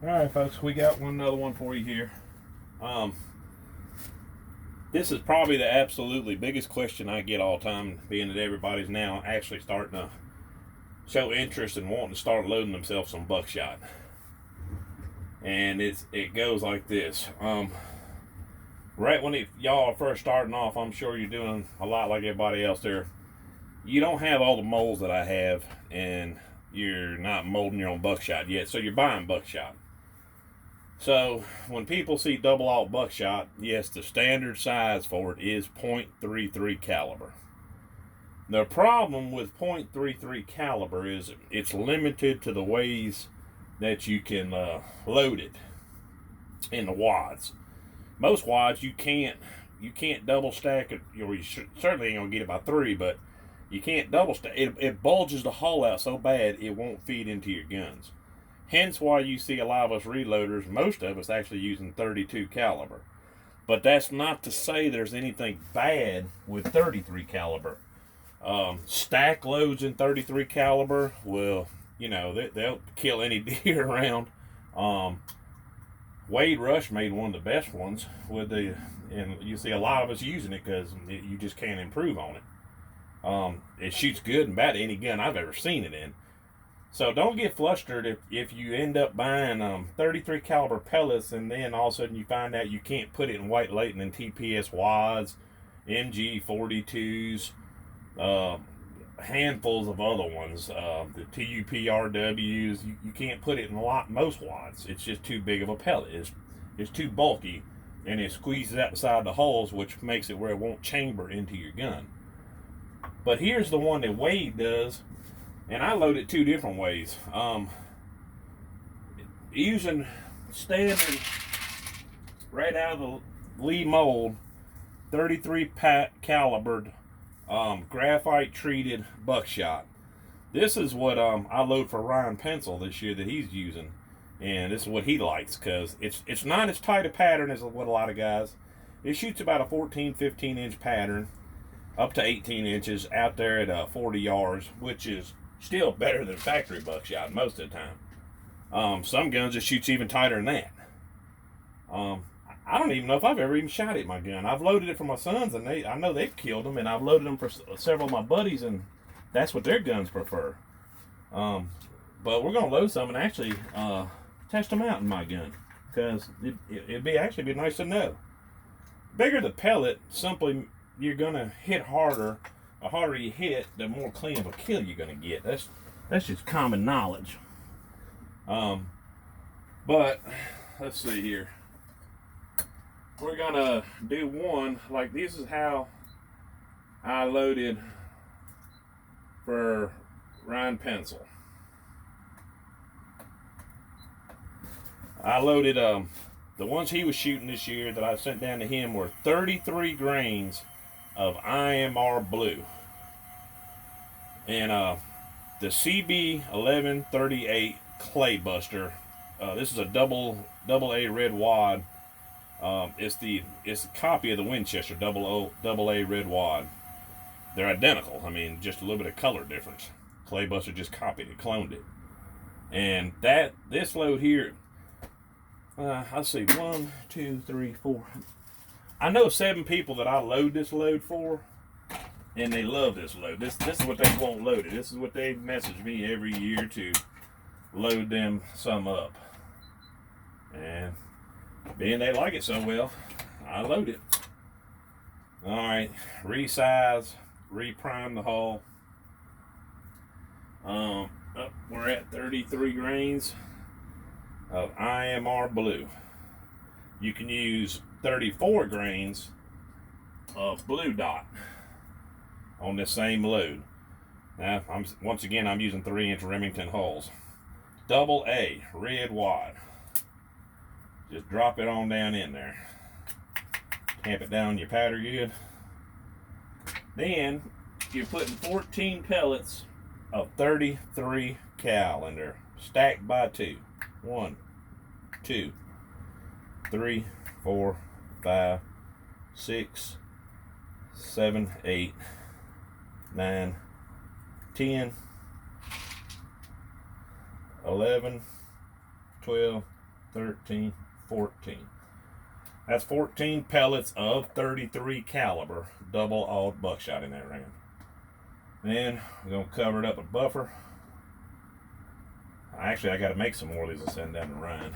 All right, folks, we got another one for you here. This is probably the absolutely biggest question I get all the time, being that everybody's now actually starting to show interest and wanting to start loading themselves some buckshot. And it goes like this. Right when y'all are first starting off, I'm sure you're doing a lot like everybody else there. You don't have all the molds that I have, and you're not molding your own buckshot yet, so you're buying buckshot. So when people see double aught buckshot, yes, the standard size for it is .33 caliber. The problem with .33 caliber is it's limited to the ways that you can load it in the wads. Most wads you can't double stack it, or you certainly ain't gonna get it by 3, but you can't double stack it bulges the hull out so bad it won't feed into your guns. Hence why you see a lot of us reloaders, most of us actually using 32 caliber. But that's not to say there's anything bad with 33 caliber. Stack loads in 33 caliber will, they'll kill any deer around. Wade Rush made one of the best ones and you see a lot of us using it because you just can't improve on it. It shoots good and bad any gun I've ever seen it in. So don't get flustered if you end up buying 33 caliber pellets and then all of a sudden you find out you can't put it in White Leighton and TPS wads, MG 42s, handfuls of other ones, the TUPRWs. You can't put it in most wads. It's just too big of a pellet. It's too bulky, and it squeezes outside the holes, which makes it where it won't chamber into your gun. But here's the one that Wade does. And I load it 2 different ways. Using standard, right out of the Lee mold, 33 calibered, graphite treated buckshot. This is what I load for Ryan Pencil this year that he's using, and this is what he likes because it's not as tight a pattern as what a lot of guys. It shoots about a 14-15 inch pattern, up to 18 inches out there at 40 yards, which is still better than factory buckshot most of the time. Some guns it shoots even tighter than that. I don't even know if I've ever even shot it my gun. I've loaded it for my sons, and I know they've killed them, and I've loaded them for several of my buddies, and that's what their guns prefer. But we're gonna load some and actually test them out in my gun because it'd be nice to know. Bigger the pellet, simply you're gonna hit harder. The harder you hit, the more clean of a kill you're gonna get. That's just common knowledge. But let's see here. We're gonna do one like this is how I loaded for Ryan Pencil. I loaded the ones he was shooting this year that I sent down to him were 33 grains of IMR blue. And the CB 1138 clay buster. This is a double A red wad. It's a copy of the Winchester double A red wad. They're identical. I mean, just a little bit of color difference. Clay buster just copied it, cloned it. And this load here, let's see, 1, 2, 3, 4. I know 7 people that I load this load for, and they love this load. This is what they want loaded. This is what they message me every year to load them some up. And being they like it so well, I load it. Alright, resize, reprime the hull. We're at 33 grains of IMR blue. You can use 34 grains of blue dot on this same load. Now, once again, I'm using 3-inch Remington hulls. Double A red wad. Just drop it on down in there. Tamp it down your powder good. Then you're putting 14 pellets of 33 cal in there, stacked by 2. 1, 2, 3, 4, 5, 6, 7, 8, 9, 10, 11, 12, 13, 14. That's 14 pellets of 33 caliber double-aught buckshot in that round. Then we're gonna cover it up with buffer. Actually, I got to make some more of these to send down to Ryan.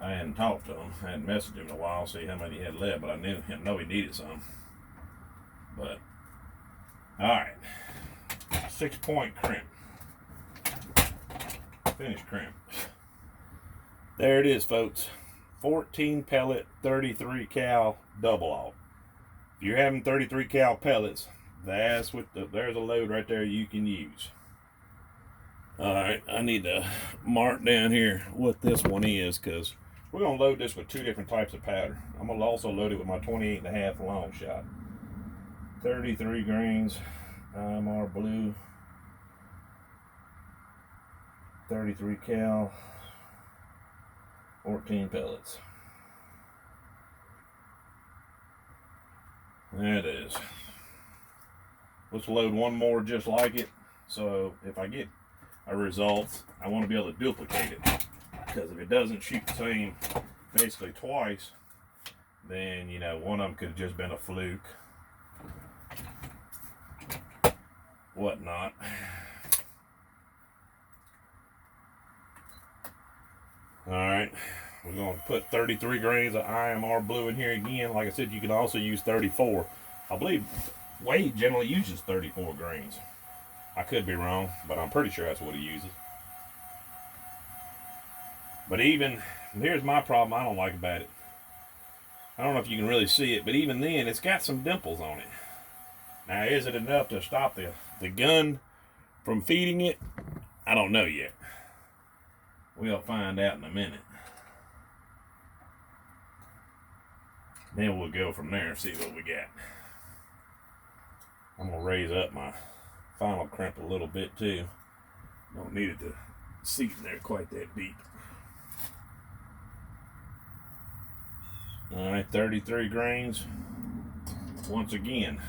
I hadn't talked to him. I hadn't messaged him in a while, see how many he had left, but I knew him know he needed some. But all right, 6-point crimp. Finish crimp. There it is, folks. 14 pellet, 33 cal double-aught. If you're having 33 cal pellets, that's what there's a load right there you can use. All right, I need to mark down here what this one is, because we're gonna load this with 2 different types of powder. I'm gonna also load it with my 28.5 long shot. 33 grains, IMR blue, 33 cal, 14 pellets. There it is. Let's load one more just like it. So if I get a result, I want to be able to duplicate it. Because if it doesn't shoot the same basically twice, then, you know, one of them could have just been a fluke. Whatnot. Alright. We're going to put 33 grains of IMR blue in here again. Like I said, you can also use 34. I believe Wade generally uses 34 grains. I could be wrong, but I'm pretty sure that's what he uses. But even, here's my problem I don't like about it. I don't know if you can really see it, but even then, it's got some dimples on it. Now, is it enough to stop the gun from feeding it? I don't know yet. We'll find out in a minute. Then we'll go from there and see what we got. I'm going to raise up my final crimp a little bit too. Don't need it to seat in there quite that deep. Alright, 33 grains. Once again.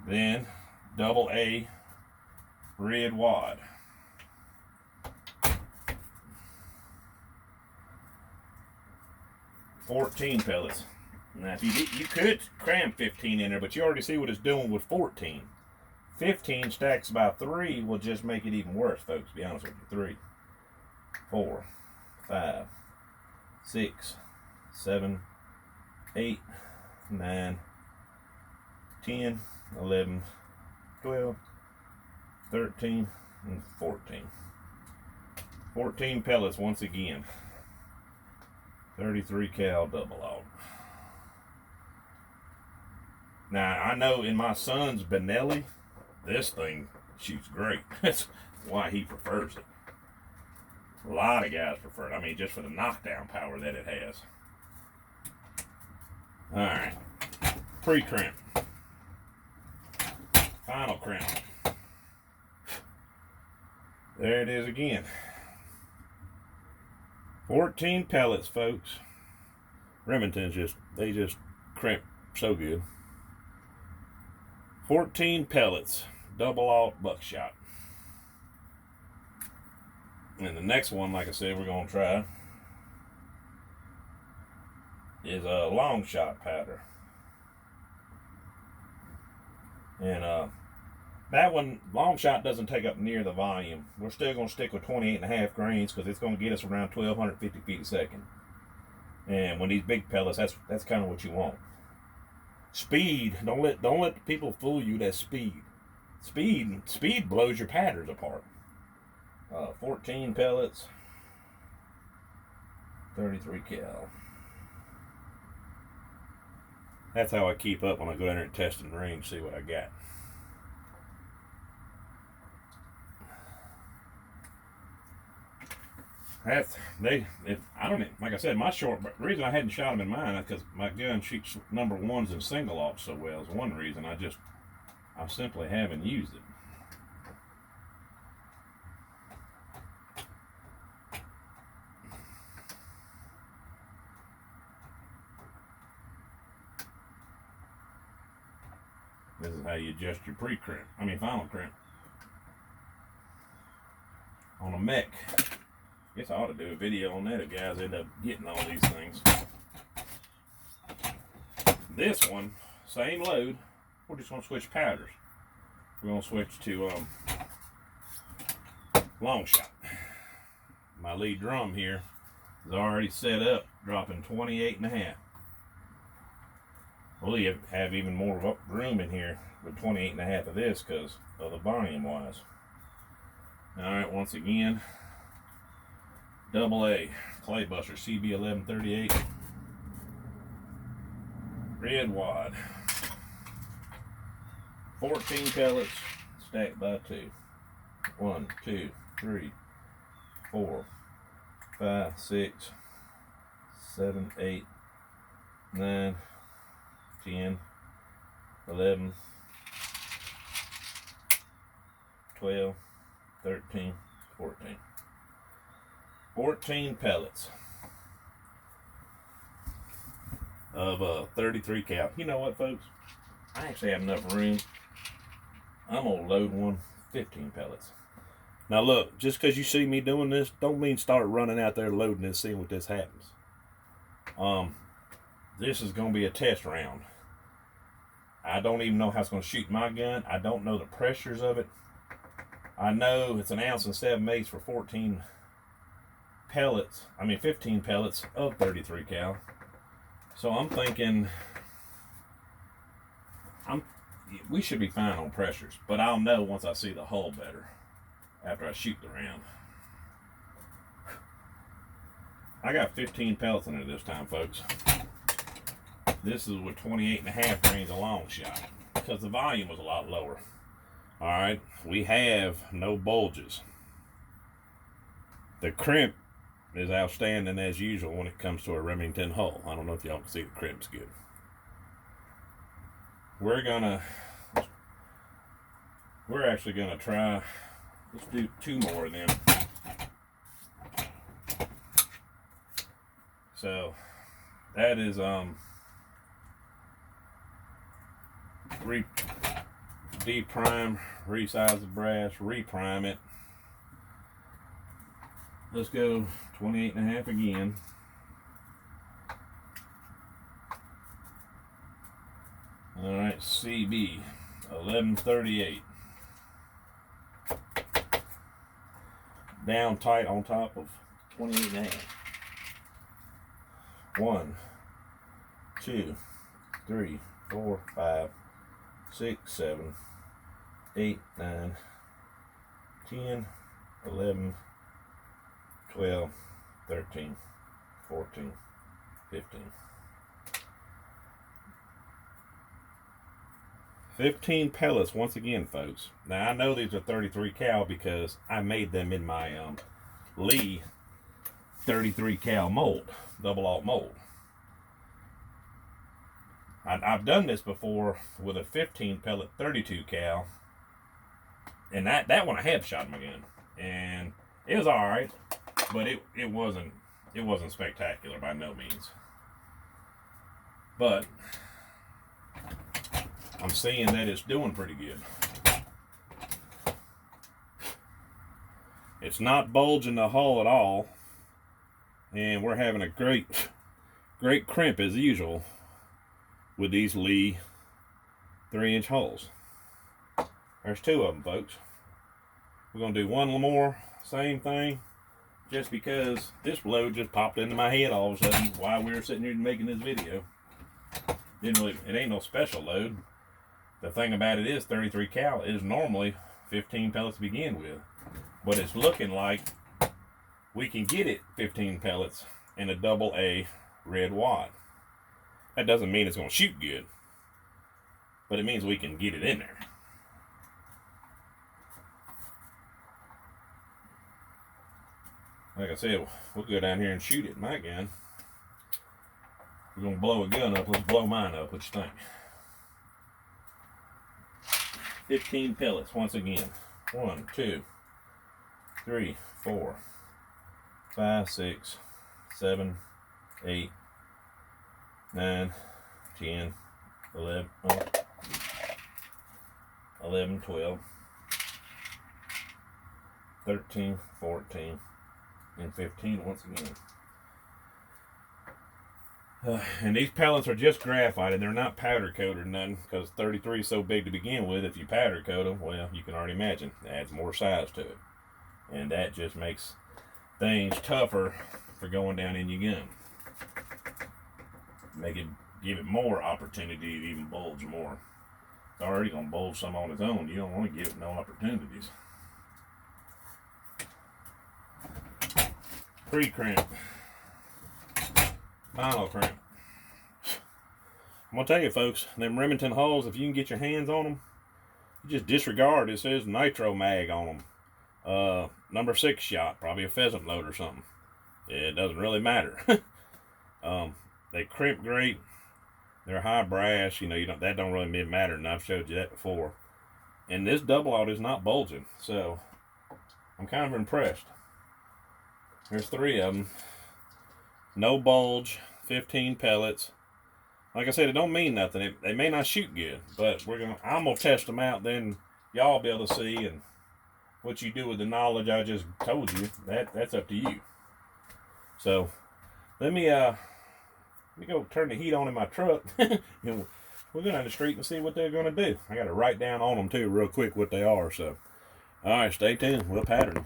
Then, double A red wad. $14 pellets. Now, if you could cram 15 in there, but you already see what it's doing with 14. 15 stacks by 3 will just make it even worse, folks, to be honest with you. 3, 4, 5, 6, 7, 8, 9, 10, 11, 12, 13, and 14. 14 pellets once again. 33 cal double-aught. Now, I know in my son's Benelli, this thing shoots great. That's why he prefers it. A lot of guys prefer it. I mean, just for the knockdown power that it has. Alright. Pre-crimp. Final crimp. There it is again. 14 pellets, folks. Remington's they just crimp so good. 14 pellets, double-aught buckshot. And the next one, like I said, we're going to try is a long shot powder. And that one, long shot doesn't take up near the volume. We're still going to stick with 28.5 grains because it's going to get us around 1,250 feet a second. And when these big pellets, that's kind of what you want. Speed, don't let people fool you. That speed blows your patterns apart. 14 pellets, 33 cal. That's how I keep up when I go down there and test in the range, see what I got. I don't know, like I said, the reason I hadn't shot them in mine is because my gun shoots number ones and single aught so well is one reason. I simply haven't used it. This is how you adjust your final crimp. on a mech. Guess I ought to do a video on that if guys end up getting all these things. This one, same load. We're just gonna switch powders. We're gonna switch to long shot. My lead drum here is already set up, dropping 28.5. We'll have even more room in here with 28.5 of this because of the volume wise. Alright, once again, double A clay buster CB 1138 red wad, 14 pellets stacked by 2. 1, 2, 3, 4, 5, 6, 7, 8, 9, 10, 11, 12, 13, 14. 14 pellets of 33 cal. You know what, folks? I actually have enough room. I'm gonna load one 15 pellets. Now look, just because you see me doing this, don't mean start running out there loading and seeing what this happens. This is gonna be a test round. I don't even know how it's gonna shoot my gun. I don't know the pressures of it. I know it's 1 ounce and 7/8 for 14 pellets. 15 pellets of 33 cal. So I'm thinking we should be fine on pressures, but I'll know once I see the hull better after I shoot the round. I got 15 pellets in it this time, folks. This is with 28.5 grains of long shot because the volume was a lot lower. All right, we have no bulges. The crimp is outstanding as usual when it comes to a Remington hull. I don't know if y'all can see the crimp's good. We're actually gonna try, let's do 2 more of them. So that is deprime, resize the brass, reprime it. Let's go 28.5 again. All right, CB 1138. Down tight on top of 28.5. 1, 2, 3, 4, 5, 6, 7, 8, 9, 10, 11, 12, 13, 14, 15. 15 pellets once again, folks. Now I know these are 33 cal because I made them in my Lee 33 cal mold, double alt mold. I've done this before with a 15 pellet 32 cal, and that one I had shot in my gun, and it was all right, but it wasn't spectacular by no means. But I'm seeing that it's doing pretty good. It's not bulging the hull at all, and we're having a great crimp as usual with these Lee 3-inch hulls. There's 2 of them, folks. We're gonna do 1 more, same thing, just because this load just popped into my head all of a sudden while we were sitting here making this video. It ain't no special load. The thing about it is 33 cal is normally 15 pellets to begin with, but it's looking like we can get it 15 pellets in a double A red wad. That doesn't mean it's going to shoot good, but it means we can get it in there. Like I said, we'll go down here and shoot it. My gun. We're going to blow a gun up. Let's blow mine up. What you think? 15 pellets once again. 1, 2, 3, 4, 5, 6, 7, 8, 9, 10, 11, 12, 13, 14, and 15 once again. And these pellets are just graphite, and they're not powder coated or nothing, because 33 is so big to begin with. If you powder coat them, well, you can already imagine, it adds more size to it. And that just makes things tougher for going down in your gun. Give it more opportunity to even bulge more. It's already going to bulge some on its own. You don't want to give it no opportunities. Pre-crimp. Final crimp. I'm going to tell you, folks, them Remington hulls, if you can get your hands on them, you just disregard. It says nitro mag on them. Number 6 shot, probably a pheasant load or something. It doesn't really matter. They crimp great. They're high brass. That don't really matter, and I've showed you that before. And this double aught is not bulging, so I'm kind of impressed. There's 3 of them. No bulge, 15 pellets. Like I said, it don't mean nothing. They may not shoot good, but I'm gonna test them out. Then y'all be able to see, and what you do with the knowledge I just told you, that's up to you. So let me go turn the heat on in my truck. We'll go down the street and see what they're gonna do. I got to write down on them too, real quick, what they are. So, all right, stay tuned. We'll pattern them.